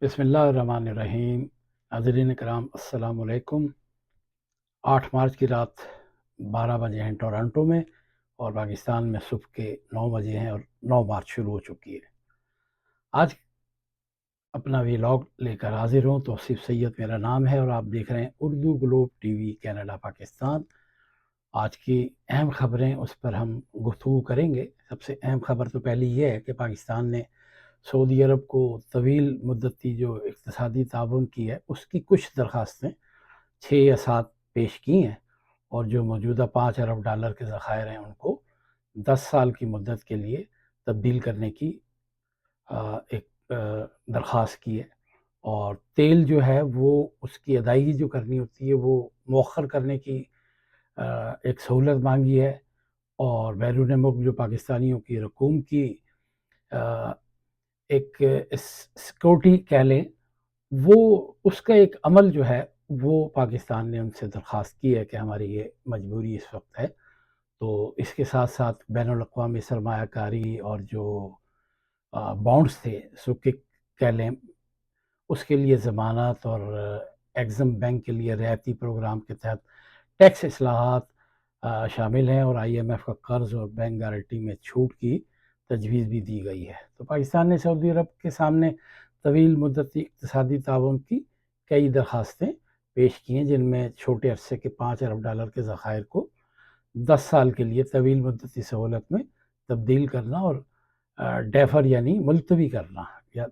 بسم اللہ الرحمن الرحیم۔ ناظرین کرام السلام علیکم۔ 8 مارچ کی رات 12 بجے ہیں ٹورنٹو میں، اور پاکستان میں صبح کے 9 بجے ہیں، اور 9 مارچ شروع ہو چکی ہے۔ آج اپنا ویلاگ لے کر حاضر ہوں۔ توصیف سید میرا نام ہے، اور آپ دیکھ رہے ہیں Urdu Globe T V Canada Pakistan. آج کی اہم خبریں، اس پر ہم گفتگو کریں گے۔ سب سے اہم خبر تو پہلی یہ ہے کہ پاکستان نے سعودی عرب کو طویل مدتی جو اقتصادی تعاون کی ہے، اس کی کچھ درخواستیں 6 یا 7 پیش کی ہیں، اور جو موجودہ $5 ارب کے ذخائر ہیں ان کو 10 سال کی مدت کے لیے تبدیل کرنے کی ایک درخواست کی ہے۔ اور تیل جو ہے وہ اس کی ادائیگی جو کرنی ہوتی ہے وہ مؤخر کرنے کی ایک سہولت مانگی ہے، اور بیرون ملک جو پاکستانیوں کی رقوم کی ایک سیکورٹی کہہ لیں، وہ اس کا ایک عمل جو ہے وہ پاکستان نے ان سے درخواست کی ہے کہ ہماری یہ مجبوری اس وقت ہے۔ تو اس کے ساتھ ساتھ بین الاقوامی سرمایہ کاری اور جو بانڈز تھے سکک کہہ لیں، اس کے لیے ضمانت، اور ایگزم بینک کے لیے رعایتی پروگرام کے تحت ٹیکس اصلاحات شامل ہیں، اور آئی ایم ایف کا قرض اور بینک گارنٹی میں چھوٹ کی تجویز بھی دی گئی ہے۔ تو پاکستان نے سعودی عرب کے سامنے طویل مدتی اقتصادی تعاون کی کئی درخواستیں پیش کی ہیں، جن میں چھوٹے عرصے کے $5 ارب کے ذخائر کو 10 سال کے لیے طویل مدتی سہولت میں تبدیل کرنا، اور ڈیفر یعنی ملتوی کرنا، یا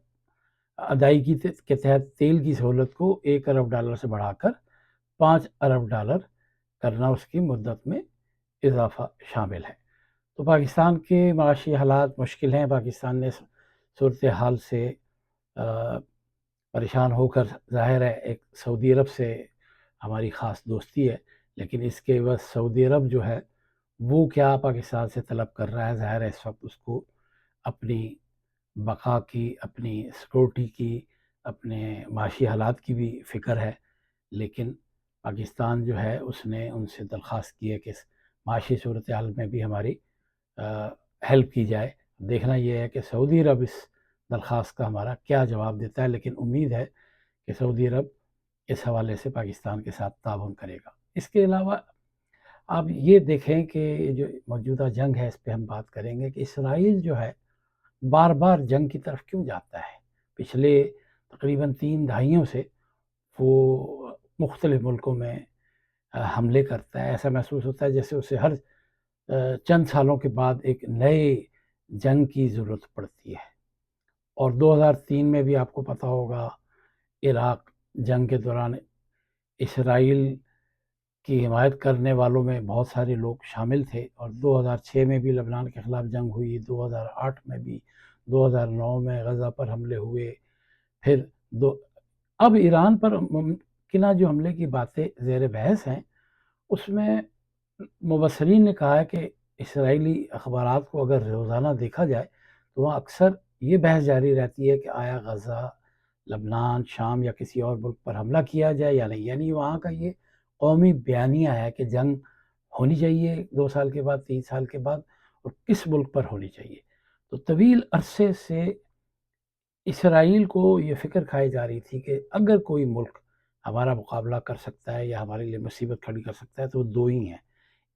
ادائیگی کے تحت تیل کی سہولت کو $1 ارب سے بڑھا کر $5 ارب کرنا، اس کی مدت میں اضافہ شامل ہے۔ تو پاکستان کے معاشی حالات مشکل ہیں۔ پاکستان نے صورتحال سے پریشان ہو کر، ظاہر ہے ایک سعودی عرب سے ہماری خاص دوستی ہے، لیکن اس کے عوض سعودی عرب جو ہے وہ کیا پاکستان سے طلب کر رہا ہے؟ ظاہر ہے اس وقت اس کو اپنی بقا کی، اپنی سیکورٹی کی، اپنے معاشی حالات کی بھی فکر ہے، لیکن پاکستان جو ہے اس نے ان سے درخواست کی ہے کہ معاشی صورتحال میں بھی ہماری ہیلپ کی جائے۔ دیکھنا یہ ہے کہ سعودی عرب اس درخواست کا ہمارا کیا جواب دیتا ہے، لیکن امید ہے کہ سعودی عرب اس حوالے سے پاکستان کے ساتھ تعاون کرے گا۔ اس کے علاوہ آپ یہ دیکھیں کہ جو موجودہ جنگ ہے، اس پہ ہم بات کریں گے کہ اسرائیل جو ہے بار بار جنگ کی طرف کیوں جاتا ہے۔ پچھلے تقریباً 3 دہائیوں سے وہ مختلف ملکوں میں حملے کرتا ہے۔ ایسا محسوس ہوتا ہے جیسے اسے ہر چند سالوں کے بعد ایک نئے جنگ کی ضرورت پڑتی ہے۔ اور 2003 میں بھی آپ کو پتہ ہوگا عراق جنگ کے دوران اسرائیل کی حمایت کرنے والوں میں بہت سارے لوگ شامل تھے، اور 2006 میں بھی لبنان کے خلاف جنگ ہوئی، 2008 میں بھی، 2009 میں غزہ پر حملے ہوئے، پھر اب ایران پر ممکنہ جو حملے کی باتیں زیر بحث ہیں، اس میں مبصرین نے کہا ہے کہ اسرائیلی اخبارات کو اگر روزانہ دیکھا جائے تو وہاں اکثر یہ بحث جاری رہتی ہے کہ آیا غزہ، لبنان، شام یا کسی اور ملک پر حملہ کیا جائے یا نہیں۔ یعنی وہاں کا یہ قومی بیانیہ ہے کہ جنگ ہونی چاہیے 2 سال کے بعد، 3 سال کے بعد، اور کس ملک پر ہونی چاہیے۔ تو طویل عرصے سے اسرائیل کو یہ فکر کھائی جا رہی تھی کہ اگر کوئی ملک ہمارا مقابلہ کر سکتا ہے یا ہمارے لیے مصیبت کھڑی کر سکتا ہے تو وہ 2 ہی ہیں،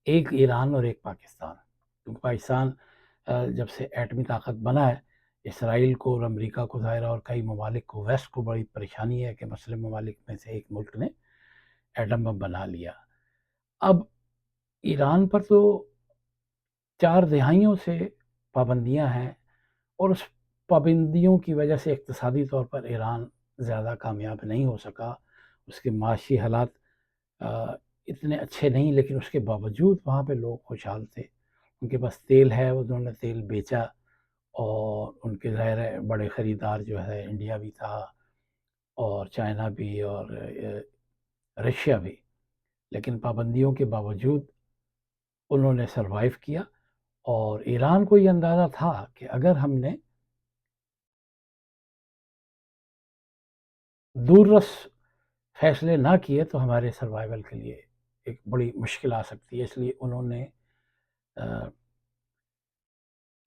ایک ایران اور ایک پاکستان۔ کیونکہ پاکستان جب سے ایٹمی طاقت بنا ہے، اسرائیل کو اور امریکہ کو ظاہر اور کئی ممالک کو، ویسٹ کو بڑی پریشانی ہے کہ مسلم ممالک میں سے ایک ملک نے ایٹم بم بنا لیا۔ اب ایران پر تو 4 دہائیوں سے پابندیاں ہیں، اور اس پابندیوں کی وجہ سے اقتصادی طور پر ایران زیادہ کامیاب نہیں ہو سکا۔ اس کے معاشی حالات اتنے اچھے نہیں، لیکن اس کے باوجود وہاں پہ لوگ خوشحال تھے۔ ان کے پاس تیل ہے، انہوں نے تیل بیچا، اور ان کے ظاہر ہے بڑے خریدار جو ہے انڈیا بھی تھا، اور چائنا بھی، اور رشیا بھی، لیکن پابندیوں کے باوجود انہوں نے سروائیو کیا۔ اور ایران کو یہ اندازہ تھا کہ اگر ہم نے دور رس فیصلے نہ کیے تو ہمارے سروائیول کے لیے ایک بڑی مشکل آ سکتی ہے، اس لیے انہوں نے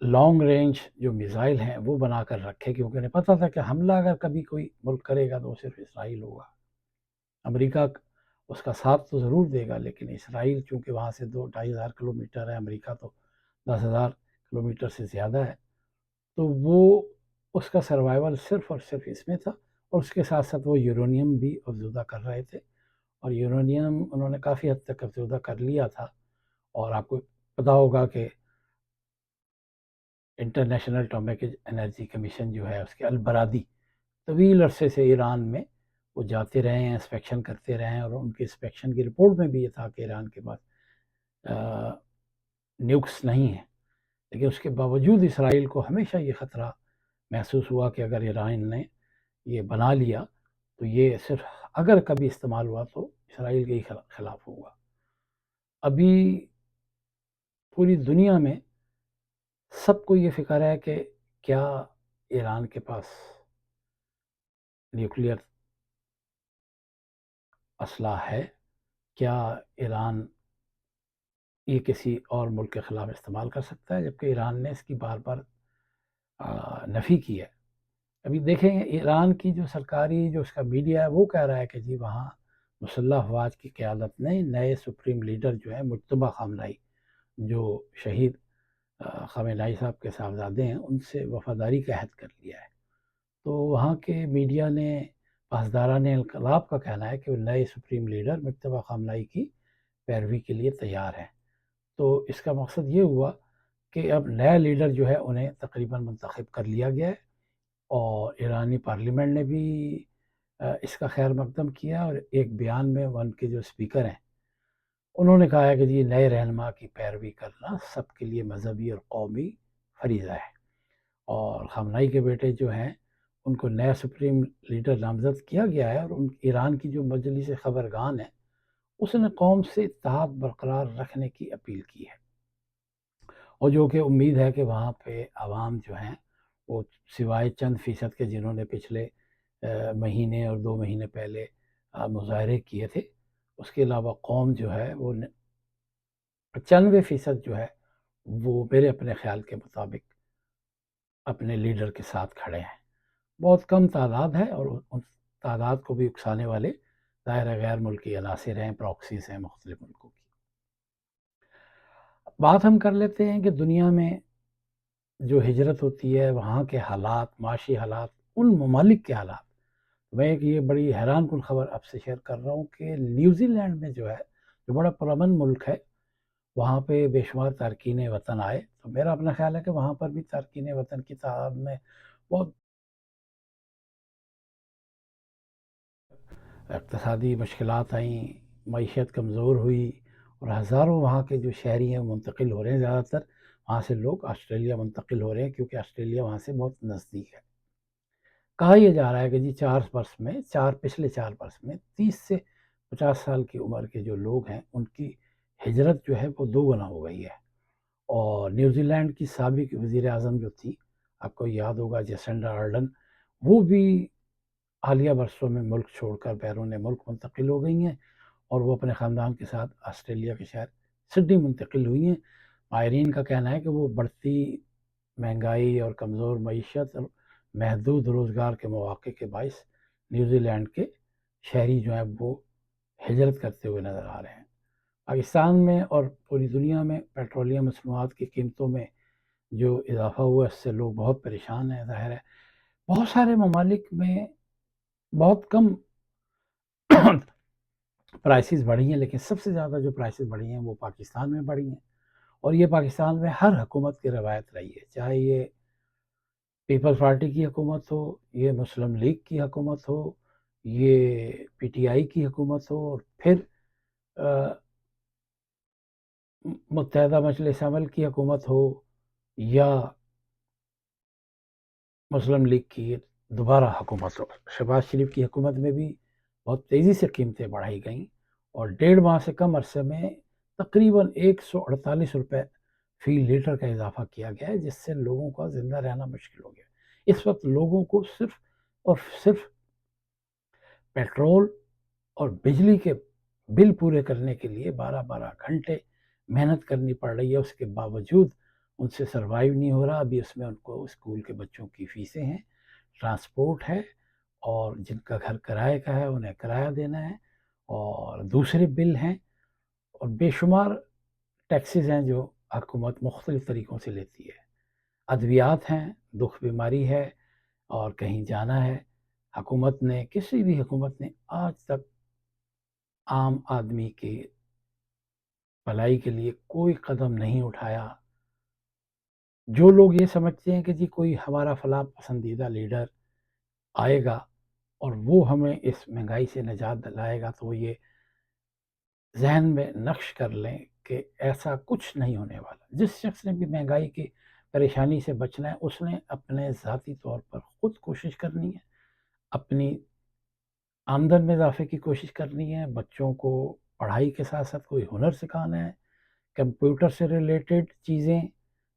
لانگ رینج جو میزائل ہیں وہ بنا کر رکھے، کیونکہ انہیں پتہ تھا کہ حملہ اگر کبھی کوئی ملک کرے گا تو وہ صرف اسرائیل ہوگا۔ امریکہ اس کا ساتھ تو ضرور دے گا، لیکن اسرائیل چونکہ وہاں سے 2-2.5 ہزار کلومیٹر ہے، امریکہ تو 10,000 کلومیٹر سے زیادہ ہے، تو وہ اس کا سروائیول صرف اور صرف اس میں تھا۔ اور اس کے ساتھ ساتھ وہ یورینیم بھی افزودہ کر رہے تھے، اور یورینیم انہوں نے کافی حد تک افزودہ کر لیا تھا۔ اور آپ کو پتا ہوگا کہ انٹرنیشنل اٹامک انرجی کمیشن جو ہے، اس کے البرادی طویل عرصے سے ایران میں وہ جاتے رہے ہیں، انسپیکشن کرتے رہے ہیں، اور ان کی انسپیکشن کی رپورٹ میں بھی یہ تھا کہ ایران کے پاس نیوکس نہیں ہے، لیکن اس کے باوجود اسرائیل کو ہمیشہ یہ خطرہ محسوس ہوا کہ اگر ایران نے یہ بنا لیا تو یہ صرف اگر کبھی استعمال ہوا تو اسرائیل کے ہی خلاف ہوگا۔ ابھی پوری دنیا میں سب کو یہ فکر ہے کہ کیا ایران کے پاس نیوکلیئر اسلحہ ہے، کیا ایران یہ کسی اور ملک کے خلاف استعمال کر سکتا ہے، جبکہ ایران نے اس کی بار بار نفی کی ہے۔ ابھی دیکھیں ایران کی جو سرکاری جو اس کا میڈیا ہے وہ کہہ رہا ہے کہ جی وہاں مسلح افواج کی قیادت نے نئے سپریم لیڈر جو ہے مجتبیٰ خامنائی، جو شہید خامنائی صاحب کے صاحبزادے ہیں، ان سے وفاداری کا عہد کر لیا ہے۔ تو وہاں کے میڈیا نے، پاسداران انقلاب کا کہنا ہے کہ وہ نئے سپریم لیڈر مجتبیٰ خامنائی کی پیروی کے لیے تیار ہیں۔ تو اس کا مقصد یہ ہوا کہ اب نیا لیڈر جو ہے انہیں تقریباً منتخب کر لیا گیا ہے، اور ایرانی پارلیمنٹ نے بھی اس کا خیر مقدم کیا، اور ایک بیان میں ان کے جو اسپیکر ہیں انہوں نے کہا ہے کہ جی نئے رہنما کی پیروی کرنا سب کے لیے مذہبی اور قومی فریضہ ہے، اور خامنائی کے بیٹے جو ہیں ان کو نیا سپریم لیڈر نامزد کیا گیا ہے، اور ایران کی جو مجلس خبرگان ہے اس نے قوم سے اتحاد برقرار رکھنے کی اپیل کی ہے، اور جو کہ امید ہے کہ وہاں پہ عوام جو ہیں وہ سوائے چند فیصد کے جنہوں نے پچھلے مہینے اور 2 مہینے پہلے مظاہرے کیے تھے، اس کے علاوہ قوم جو ہے وہ 95% جو ہے وہ میرے اپنے خیال کے مطابق اپنے لیڈر کے ساتھ کھڑے ہیں۔ بہت کم تعداد ہے، اور ان تعداد کو بھی اکسانے والے ظاہر غیر ملکی عناصر ہیں، پراکسیز ہیں مختلف ملکوں کی۔ بات ہم کر لیتے ہیں کہ دنیا میں جو ہجرت ہوتی ہے وہاں کے حالات، معاشی حالات، ان ممالک کے حالات۔ میں ایک یہ بڑی حیران کن خبر آپ سے شیئر کر رہا ہوں کہ نیوزی لینڈ میں جو ہے، جو بڑا پرامن ملک ہے، وہاں پہ بے شمار تارکین وطن آئے، تو میرا اپنا خیال ہے کہ وہاں پر بھی تارکین وطن کی تعداد میں بہت اقتصادی مشکلات آئیں، معیشت کمزور ہوئی، اور ہزاروں وہاں کے جو شہری ہیں منتقل ہو رہے ہیں، زیادہ تر وہاں سے لوگ آسٹریلیا منتقل ہو رہے ہیں، کیونکہ آسٹریلیا وہاں سے بہت نزدیک ہے۔ کہا یہ جا رہا ہے کہ جی پچھلے 4 برس میں 30 سے 50 سال کی عمر کے جو لوگ ہیں ان کی ہجرت جو ہے وہ 2 گنا ہو گئی ہے۔ اور نیوزی لینڈ کی سابق وزیر اعظم جو تھی، آپ کو یاد ہوگا جیسنڈا آرڈن، وہ بھی حالیہ برسوں میں ملک چھوڑ کر بیرون ملک منتقل ہو گئی ہیں، اور وہ اپنے خاندان کے ساتھ آسٹریلیا کے شہر سڈنی منتقل ہوئی ہیں۔ ماہرین کا کہنا ہے کہ وہ بڑھتی مہنگائی اور کمزور معیشت اور محدود روزگار کے مواقع کے باعث نیوزی لینڈ کے شہری جو ہیں وہ ہجرت کرتے ہوئے نظر آ رہے ہیں۔ پاکستان میں اور پوری دنیا میں پیٹرولیم مصنوعات کی قیمتوں میں جو اضافہ ہوا اس سے لوگ بہت پریشان ہیں، ظاہر ہے بہت سارے ممالک میں بہت کم پرائسز بڑھی ہیں، لیکن سب سے زیادہ جو پرائسز بڑھی ہیں وہ پاکستان میں بڑھی ہیں، اور یہ پاکستان میں ہر حکومت کی روایت رہی ہے، چاہے یہ پیپلز پارٹی کی حکومت ہو، یہ مسلم لیگ کی حکومت ہو، یہ پی ٹی آئی کی حکومت ہو، اور پھر متحدہ مجلس عمل کی حکومت ہو، یا مسلم لیگ کی دوبارہ حکومت ہو۔ شہباز شریف کی حکومت میں بھی بہت تیزی سے قیمتیں بڑھائی گئیں، اور 1.5 ماہ سے کم عرصے میں تقریباً 148 روپے فی لیٹر کا اضافہ کیا گیا ہے، جس سے لوگوں کا زندہ رہنا مشکل ہو گیا۔ اس وقت لوگوں کو صرف اور صرف پیٹرول اور بجلی کے بل پورے کرنے کے لیے 12 12 گھنٹے محنت کرنی پڑ رہی ہے، اس کے باوجود ان سے سروائیو نہیں ہو رہا. ابھی اس میں ان کو اسکول کے بچوں کی فیسیں ہیں، ٹرانسپورٹ ہے، اور جن کا گھر کرائے کا ہے انہیں کرایہ دینا ہے، اور دوسرے بل ہیں، اور بے شمار ٹیکسز ہیں جو حکومت مختلف طریقوں سے لیتی ہے. ادویات ہیں، دکھ بیماری ہے اور کہیں جانا ہے. حکومت نے، کسی بھی حکومت نے آج تک عام آدمی کی بھلائی کے لیے کوئی قدم نہیں اٹھایا. جو لوگ یہ سمجھتے ہیں کہ جی کوئی ہمارا فلاں پسندیدہ لیڈر آئے گا اور وہ ہمیں اس مہنگائی سے نجات دلائے گا، تو وہ یہ ذہن میں نقش کر لیں کہ ایسا کچھ نہیں ہونے والا. جس شخص نے بھی مہنگائی کی پریشانی سے بچنا ہے، اس نے اپنے ذاتی طور پر خود کوشش کرنی ہے، اپنی آمدن میں اضافے کی کوشش کرنی ہے، بچوں کو پڑھائی کے ساتھ ساتھ کوئی ہنر سکھانا ہے، کمپیوٹر سے ریلیٹڈ چیزیں،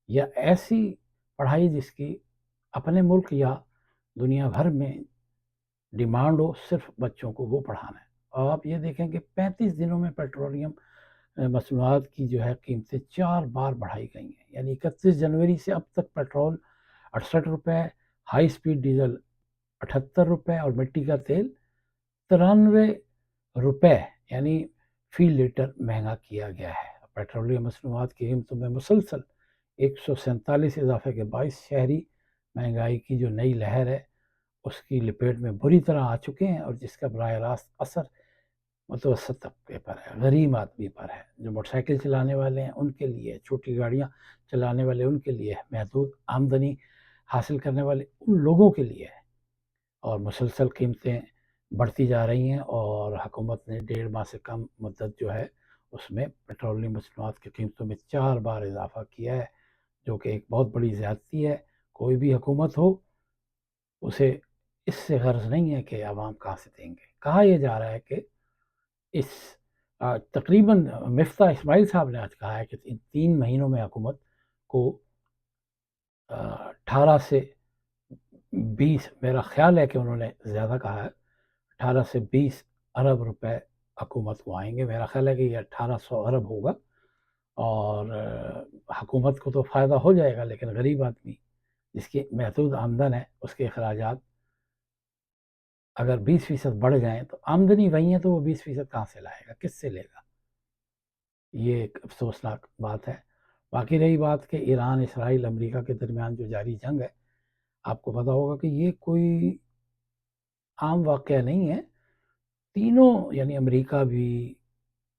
یا ایسی پڑھائی جس کی اپنے ملک یا دنیا بھر میں ڈیمانڈ ہو، صرف بچوں کو وہ پڑھانا ہے. اور آپ یہ دیکھیں کہ 35 دنوں میں پیٹرولیم مصنوعات کی جو ہے قیمتیں 4 بار بڑھائی گئی ہیں. یعنی 31 جنوری سے اب تک پیٹرول 68 روپے، ہائی سپیڈ ڈیزل 78 روپے اور مٹی کا تیل 93 روپے یعنی فی لیٹر مہنگا کیا گیا ہے. پیٹرولیم مصنوعات کی قیمتوں میں مسلسل 147 اضافے کے باعث شہری مہنگائی کی جو نئی لہر ہے اس کی لپیٹ میں بری طرح آ چکے ہیں، اور جس کا براہ راست اثر متوسط طبقے پر ہے، غریب آدمی پر ہے. جو موٹر سائیکل چلانے والے ہیں ان کے لیے، چھوٹی گاڑیاں چلانے والے ان کے لیے، محدود آمدنی حاصل کرنے والے ان لوگوں کے لیے ہے. اور مسلسل قیمتیں بڑھتی جا رہی ہیں، اور حکومت نے 1.5 ماہ سے کم مدت جو ہے اس میں پیٹرولیم مصنوعات کی قیمتوں میں 4 بار اضافہ کیا ہے، جو کہ ایک بہت بڑی زیادتی ہے. کوئی بھی حکومت ہو، اسے اس سے غرض نہیں ہے کہ عوام کہاں سے دیں گے. کہا یہ جا رہا ہے کہ اس تقریباً مفتاح اسماعیل صاحب نے آج کہا ہے کہ ان 3 مہینوں میں حکومت کو 18 سے 20، میرا خیال ہے کہ انہوں نے زیادہ کہا ہے، 18 سے 20 ارب روپے حکومت کو آئیں گے. میرا خیال ہے کہ یہ 1800 ارب ہوگا، اور حکومت کو تو فائدہ ہو جائے گا، لیکن غریب آدمی جس کی محدود آمدن ہے اس کے اخراجات اگر 20% بڑھ جائیں تو آمدنی وہی ہے تو وہ 20% کہاں سے لائے گا، کس سے لے گا؟ یہ ایک افسوسناک بات ہے. باقی رہی بات کہ ایران، اسرائیل، امریکہ کے درمیان جو جاری جنگ ہے، آپ کو پتہ ہوگا کہ یہ کوئی عام واقعہ نہیں ہے. تینوں یعنی امریکہ بھی،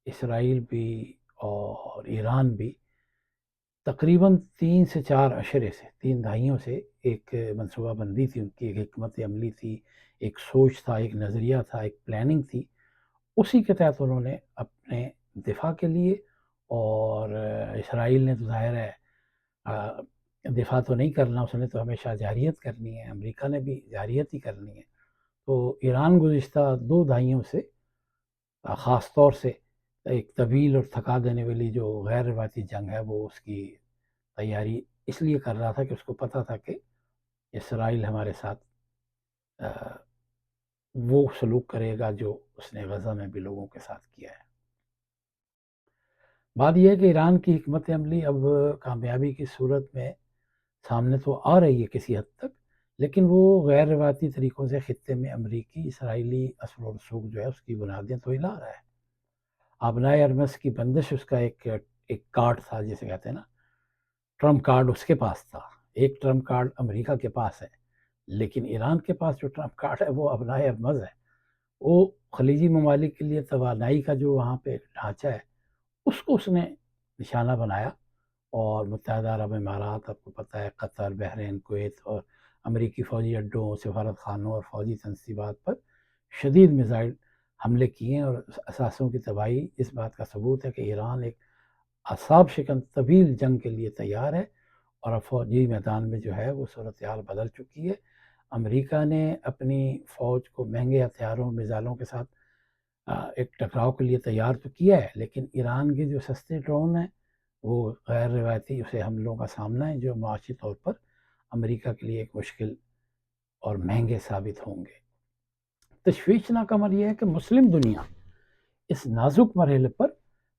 اسرائیل بھی اور ایران بھی تقریباً 3 سے 4 عشرے سے، 3 دہائیوں سے ایک منصوبہ بندی تھی ان کی، ایک حکمت عملی تھی، ایک سوچ تھا، ایک نظریہ تھا، ایک پلاننگ تھی. اسی کے تحت انہوں نے اپنے دفاع کے لیے، اور اسرائیل نے تو ظاہر ہے دفاع تو نہیں کرنا، اس نے تو ہمیشہ جارحیت کرنی ہے، امریکہ نے بھی جارحیت ہی کرنی ہے. تو ایران گزشتہ 2 دہائیوں سے خاص طور سے ایک طویل اور تھکا دینے والی جو غیر روایتی جنگ ہے، وہ اس کی تیاری اس لیے کر رہا تھا کہ اس کو پتہ تھا کہ اسرائیل ہمارے ساتھ وہ سلوک کرے گا جو اس نے غزہ میں بھی لوگوں کے ساتھ کیا ہے. بات یہ ہے کہ ایران کی حکمت عملی اب کامیابی کی صورت میں سامنے تو آ رہی ہے کسی حد تک، لیکن وہ غیر روایتی طریقوں سے خطے میں امریکی اسرائیلی اثر و رسوخ جو ہے اس کی بنیادیں تو ہلا رہا ہے. آبنائے ارمس کی بندش اس کا ایک کارڈ تھا، جسے کہتے ہیں نا ٹرمپ کارڈ، اس کے پاس تھا. ایک ٹرمپ کارڈ امریکہ کے پاس ہے، لیکن ایران کے پاس جو ٹرمپ کارڈ ہے وہ آبنائے ارمز ہے. وہ خلیجی ممالک کے لیے توانائی کا جو وہاں پہ ڈھانچہ ہے اس کو اس نے نشانہ بنایا، اور متحدہ عرب امارات، آپ کو پتہ ہے، قطر، بحرین، کویت اور امریکی فوجی اڈوں، سفارت خانوں اور فوجی تنصیبات پر شدید میزائل حملے کیے ہیں. اور اثاثوں کی تباہی اس بات کا ثبوت ہے کہ ایران ایک اعصاب شکن طویل جنگ کے لیے تیار ہے، اور اب فوجی میدان میں جو ہے وہ صورتحال بدل چکی ہے. امریکہ نے اپنی فوج کو مہنگے ہتھیاروں، میزائلوں کے ساتھ ایک ٹکراؤ کے لیے تیار تو کیا ہے، لیکن ایران کے جو سستے ڈرون ہیں وہ غیر روایتی اسے حملوں کا سامنا ہے، جو معاشی طور پر امریکہ کے لیے ایک مشکل اور مہنگے ثابت ہوں گے. تشویشناک امر یہ ہے کہ مسلم دنیا اس نازک مرحلے پر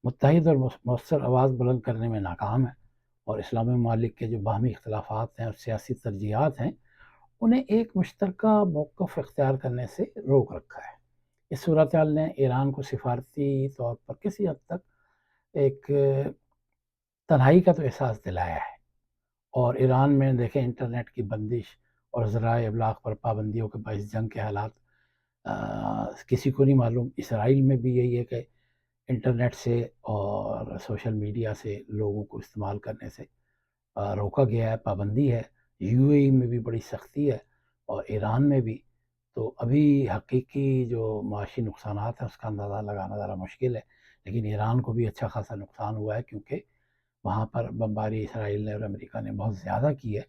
متحد اور مؤثر آواز بلند کرنے میں ناکام ہے. اور اسلامی ممالک کے جو باہمی اختلافات ہیں اور سیاسی ترجیحات ہیں انہیں ایک مشترکہ موقف اختیار کرنے سے روک رکھا ہے۔ اس صورتحال نے ایران کو سفارتی طور پر کسی حد تک ایک تنہائی کا تو احساس دلایا ہے، اور ایران میں دیکھیں انٹرنیٹ کی بندش اور ذرائع ابلاغ پر پابندیوں کے باعث جنگ کے حالات کسی کو نہیں معلوم۔ اسرائیل میں بھی یہی ہے کہ انٹرنیٹ سے اور سوشل میڈیا سے لوگوں کو استعمال کرنے سے روکا گیا ہے، پابندی ہے۔ یو اے ای میں بھی بڑی سختی ہے اور ایران میں بھی۔ تو ابھی حقیقی جو معاشی نقصانات ہیں اس کا اندازہ لگانا ذرا مشکل ہے، لیکن ایران کو بھی اچھا خاصا نقصان ہوا ہے کیونکہ وہاں پر بمباری اسرائیل نے اور امریکہ نے بہت زیادہ کی ہے،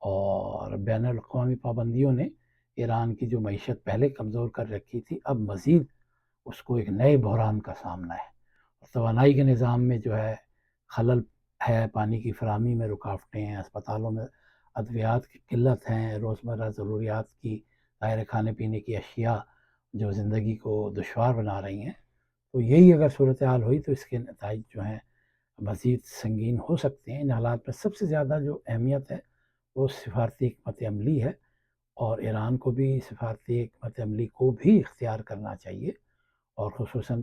اور بین الاقوامی پابندیوں نے ایران کی جو معیشت پہلے کمزور کر رکھی تھی اب مزید اس کو ایک نئے بحران کا سامنا ہے۔ توانائی کے نظام میں جو ہے خلل ہے، پانی کی فراہمی میں رکاوٹیں ہیں، اسپتالوں میں ادویات کی قلت ہیں، روزمرہ ضروریات کی ظاہر کھانے پینے کی اشیاء جو زندگی کو دشوار بنا رہی ہیں۔ تو یہی اگر صورتحال ہوئی تو اس کے نتائج جو ہیں مزید سنگین ہو سکتے ہیں۔ ان حالات میں سب سے زیادہ جو اہمیت ہے وہ سفارتی حکمت عملی ہے، اور ایران کو بھی سفارتی حکمت عملی کو بھی اختیار کرنا چاہیے، اور خصوصاً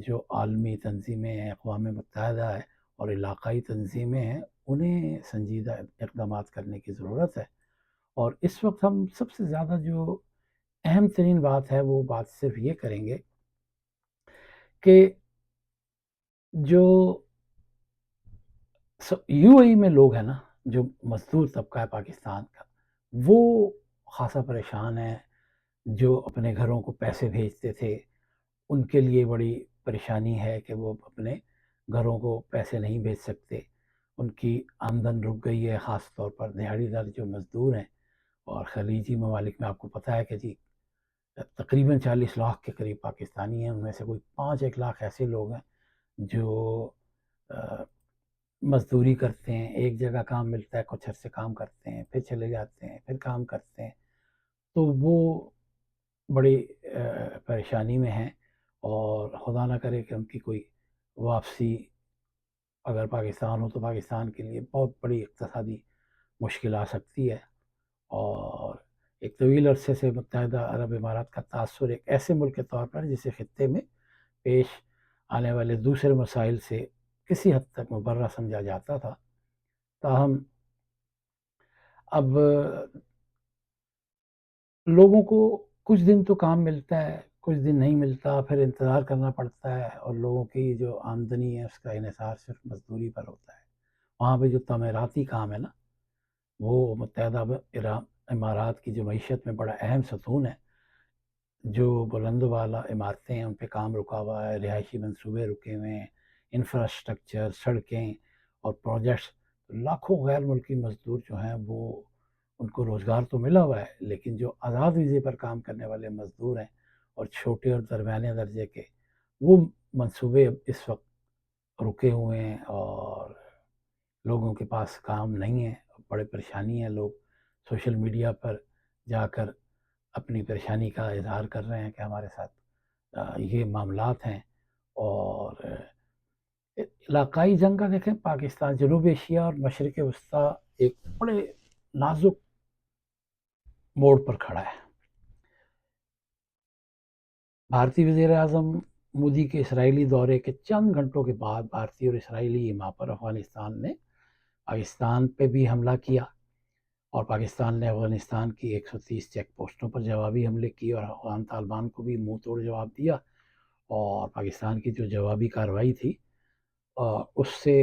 جو عالمی تنظیمیں ہیں، اقوام متحدہ ہے اور علاقائی تنظیمیں ہیں، انہیں سنجیدہ اقدامات کرنے کی ضرورت ہے۔ اور اس وقت ہم سب سے زیادہ جو اہم ترین بات ہے وہ بات صرف یہ کریں گے کہ جو یو اے ای میں لوگ ہیں نا، جو مزدور طبقہ ہے پاکستان کا، وہ خاصا پریشان ہیں۔ جو اپنے گھروں کو پیسے بھیجتے تھے ان کے لیے بڑی پریشانی ہے کہ وہ اپنے گھروں کو پیسے نہیں بھیج سکتے، ان کی آمدن رک گئی ہے، خاص طور پر دہاڑی دار جو مزدور ہیں۔ اور خلیجی ممالک میں آپ کو پتہ ہے کہ جی تقریباً 40 لاکھ کے قریب پاکستانی ہیں، ان میں سے کوئی 5-1 لاکھ ایسے لوگ ہیں جو مزدوری کرتے ہیں، ایک جگہ کام ملتا ہے، کچھ عرصے کام کرتے ہیں، پھر چلے جاتے ہیں، پھر کام کرتے ہیں، تو وہ بڑی پریشانی میں ہیں، اور خدا نہ کرے کہ ان کی کوئی واپسی اگر پاکستان ہو تو پاکستان کے لیے بہت بڑی اقتصادی مشکل آ سکتی ہے۔ اور ایک طویل عرصے سے متحدہ عرب امارات کا تاثر ایک ایسے ملک کے طور پر جسے خطے میں پیش آنے والے دوسرے مسائل سے کسی حد تک مبرہ سمجھا جاتا تھا، تاہم اب لوگوں کو کچھ دن تو کام ملتا ہے، کچھ دن نہیں ملتا، پھر انتظار کرنا پڑتا ہے، اور لوگوں کی جو آمدنی ہے اس کا انحصار صرف مزدوری پر ہوتا ہے۔ وہاں پہ جو تعمیراتی کام ہے نا، وہ متحدہ امارات کی جو معیشت میں بڑا اہم ستون ہے، جو بلند و بالا عمارتیں ہیں ان پہ کام رکا ہوا ہے، رہائشی منصوبے رکے ہوئے ہیں، انفراسٹرکچر، سڑکیں اور پروجیکٹس۔ لاکھوں غیر ملکی مزدور جو ہیں وہ ان کو روزگار تو ملا ہوا ہے، لیکن جو آزاد ویزے پر کام کرنے والے مزدور ہیں اور چھوٹے اور درمیانے درجے کے، وہ منصوبے اب اس وقت رکے ہوئے ہیں، اور لوگوں کے پاس کام نہیں ہے، بڑے پریشانی ہے۔ لوگ سوشل میڈیا پر جا کر اپنی پریشانی کا اظہار کر رہے ہیں کہ ہمارے ساتھ یہ معاملات ہیں۔ اور علاقائی جنگ کا دیکھیں، پاکستان جنوب ایشیا اور مشرق وسطیٰ ایک بڑے نازک موڑ پر کھڑا ہے۔ بھارتی وزیر اعظم مودی کے اسرائیلی دورے کے چند گھنٹوں کے بعد بھارتی اور اسرائیلی ایما پر افغانستان نے پاکستان پہ بھی حملہ کیا، اور پاکستان نے افغانستان کی 130 چیک پوسٹوں پر جوابی حملے کیے، اور افغان طالبان کو بھی منہ توڑ جواب دیا۔ اور پاکستان کی جو جوابی کارروائی تھی اس سے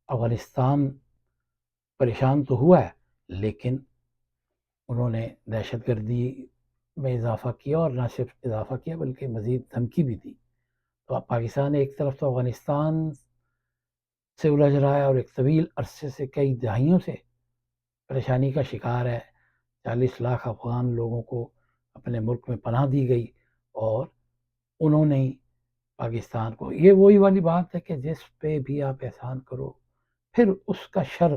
افغانستان پریشان تو ہوا ہے، لیکن انہوں نے دہشت گردی میں اضافہ کیا، اور نہ صرف اضافہ کیا بلکہ مزید دھمکی بھی دی۔ تو اب پاکستان ایک طرف تو افغانستان سے الجھ رہا ہے، اور ایک طویل عرصے سے کئی دہائیوں سے پریشانی کا شکار ہے۔ 40 لاکھ افغان لوگوں کو اپنے ملک میں پناہ دی گئی، اور انہوں نے پاکستان کو، یہ وہی والی بات ہے کہ جس پہ بھی آپ احسان کرو پھر اس کا شر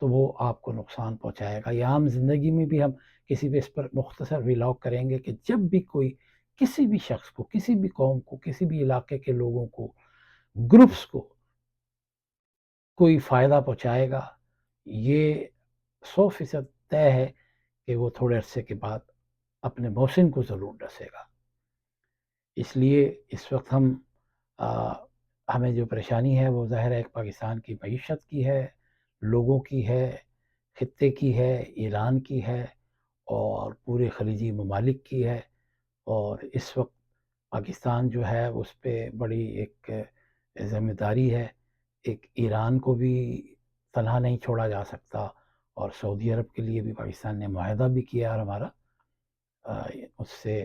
تو وہ آپ کو نقصان پہنچائے گا۔ یہ عام زندگی میں بھی ہم کسی بھی اس پر مختصر ولاگ کریں گے کہ جب بھی کوئی کسی بھی شخص کو، کسی بھی قوم کو، کسی بھی علاقے کے لوگوں کو، گروپس کو کوئی فائدہ پہنچائے گا، یہ 100% طے ہے کہ وہ تھوڑے عرصے کے بعد اپنے محسن کو ضرور ڈسے گا۔ اس لیے اس وقت ہمیں جو پریشانی ہے وہ ظاہر ہے ایک پاکستان کی معیشت کی ہے، لوگوں کی ہے، خطے کی ہے، ایران کی ہے اور پورے خلیجی ممالک کی ہے، اور اس وقت پاکستان جو ہے اس پہ بڑی ایک ذمہ داری ہے۔ ایک ایران کو بھی تنہا نہیں چھوڑا جا سکتا، اور سعودی عرب کے لیے بھی پاکستان نے معاہدہ بھی کیا، اور ہمارا اس سے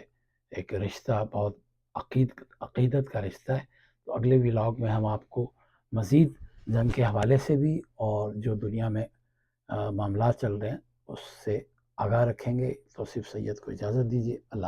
ایک رشتہ بہت عقیدت کا رشتہ ہے۔ تو اگلے ولاگ میں ہم آپ کو مزید جنگ کے حوالے سے بھی اور جو دنیا میں معاملات چل رہے ہیں اس سے آگاہ رکھیں گے۔ توصیف سید کو اجازت دیجیے۔ اللہ